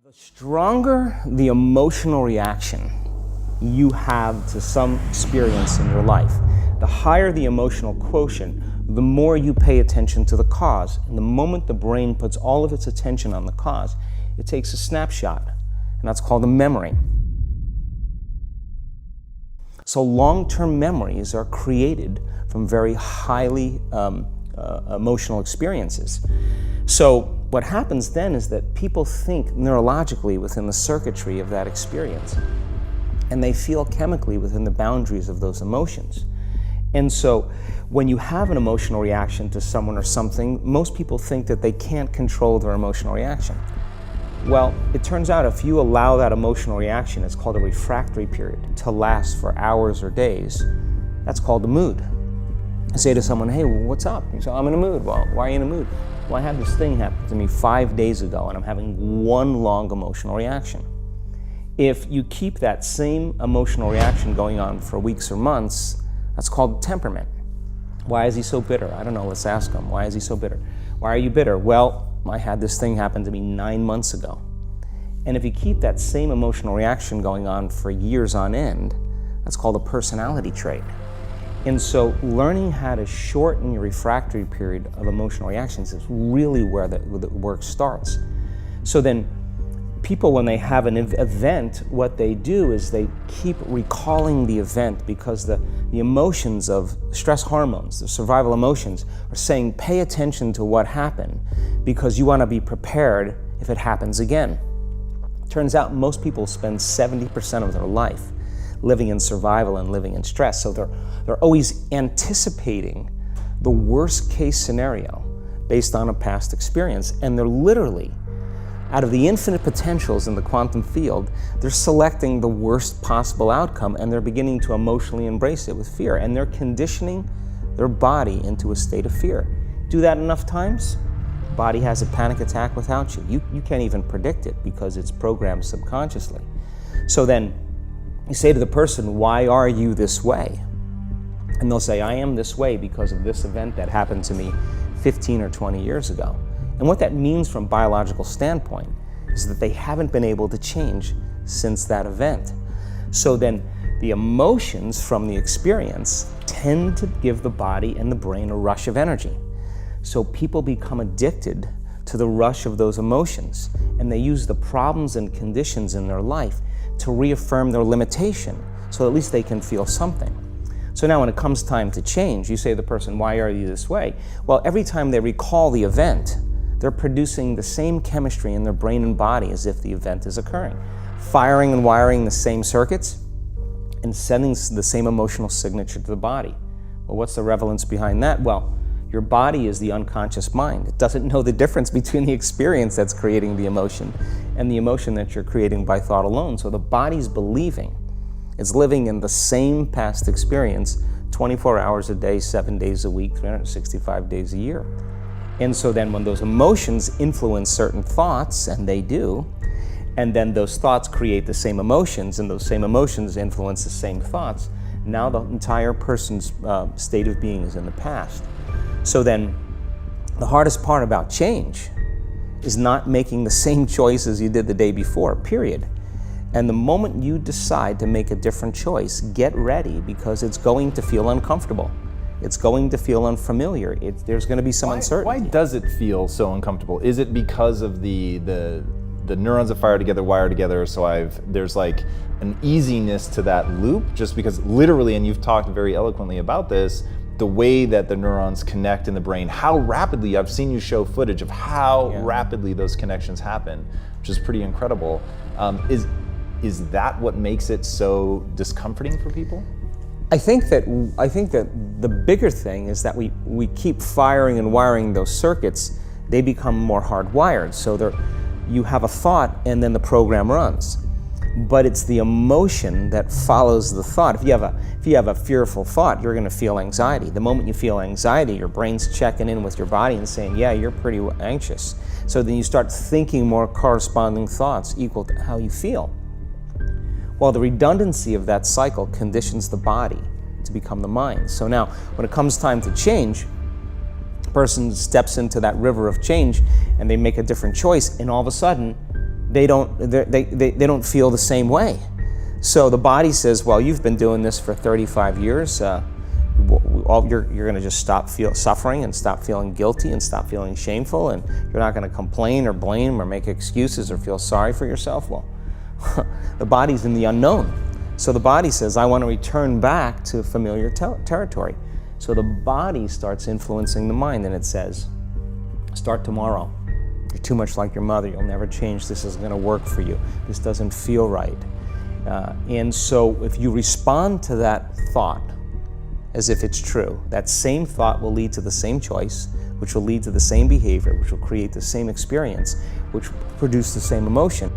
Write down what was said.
The stronger the emotional reaction you have to some experience in your life, the higher the emotional quotient, the more you pay attention to the cause. And the moment the brain puts all of its attention on the cause, it takes a snapshot, and that's called a memory. So long-term memories are created from very highly emotional experiences. So what happens then is that people think neurologically within the circuitry of that experience, and they feel chemically within the boundaries of those emotions. And so when you have an emotional reaction to someone or something, most people think that they can't control their emotional reaction. Well, it turns out if you allow that emotional reaction, it's called a refractory period, to last for hours or days, that's called a mood. I say to someone, hey, what's up? You say, I'm in a mood. Well, why are you in a mood? Well, I had this thing happen to me 5 days ago, and I'm having one long emotional reaction. If you keep that same emotional reaction going on for weeks or months, that's called temperament. Why is he so bitter? I don't know, let's ask him. Why is he so bitter? Why are you bitter? Well, I had this thing happen to me 9 months ago. And if you keep that same emotional reaction going on for years on end, that's called a personality trait. And so learning how to shorten your refractory period of emotional reactions is really where the work starts. So then people, when they have an event, what they do is they keep recalling the event because the emotions of stress hormones, the survival emotions, are saying pay attention to what happened because you want to be prepared if it happens again. Turns out most people spend 70% of their life living in survival and living in stress. So they're always anticipating the worst case scenario based on a past experience. And they're literally, out of the infinite potentials in the quantum field, they're selecting the worst possible outcome, and they're beginning to emotionally embrace it with fear. And they're conditioning their body into a state of fear. Do that enough times, the body has a panic attack without you. You can't even predict it because it's programmed subconsciously. So then you say to the person, why are you this way? And they'll say, I am this way because of this event that happened to me 15 or 20 years ago. And what that means from a biological standpoint is that they haven't been able to change since that event. So then the emotions from the experience tend to give the body and the brain a rush of energy. So people become addicted to the rush of those emotions, and they use the problems and conditions in their life to reaffirm their limitation, so at least they can feel something. So now when it comes time to change, you say to the person, why are you this way? Well, every time they recall the event, they're producing the same chemistry in their brain and body as if the event is occurring, firing and wiring the same circuits and sending the same emotional signature to the body. Well, what's the relevance behind that? Well, your body is the unconscious mind. It doesn't know the difference between the experience that's creating the emotion and the emotion that you're creating by thought alone. So the body's believing it's living in the same past experience 24 hours a day, 7 days a week, 365 days a year. And so then when those emotions influence certain thoughts, and they do, and then those thoughts create the same emotions, and those same emotions influence the same thoughts, now the entire person's state of being is in the past. So then the hardest part about change is not making the same choices you did the day before, period. And the moment you decide to make a different choice, get ready, because it's going to feel uncomfortable. It's going to feel unfamiliar. There's going to be some uncertainty. Why does it feel so uncomfortable? Is it because of the neurons that fire together wire together, so there's like an easiness to that loop, just because literally, and you've talked very eloquently about this, the way that the neurons connect in the brain, how rapidly, I've seen you show footage of how rapidly those connections happen, which is pretty incredible. Is that what makes it so discomforting for people? I think that the bigger thing is that we keep firing and wiring those circuits. They become more hardwired. So you have a thought and then the program runs. But it's the emotion that follows the thought. If you have a fearful thought, you're going to feel anxiety. The moment you feel anxiety, your brain's checking in with your body and saying, yeah, you're pretty anxious. So then you start thinking more corresponding thoughts equal to how you feel. Well, the redundancy of that cycle conditions the body to become the mind. So now, when it comes time to change, a person steps into that river of change and they make a different choice, and all of a sudden, they don't feel the same way. So the body says, well, you've been doing this for 35 years. You're going to just stop suffering and stop feeling guilty and stop feeling shameful, and you're not going to complain or blame or make excuses or feel sorry for yourself. Well, the body's in the unknown. So the body says, I want to return back to familiar territory. So the body starts influencing the mind, and it says, start tomorrow. You're too much like your mother. You'll never change. This isn't going to work for you. This doesn't feel right. And so if you respond to that thought as if it's true, that same thought will lead to the same choice, which will lead to the same behavior, which will create the same experience, which will produce the same emotion.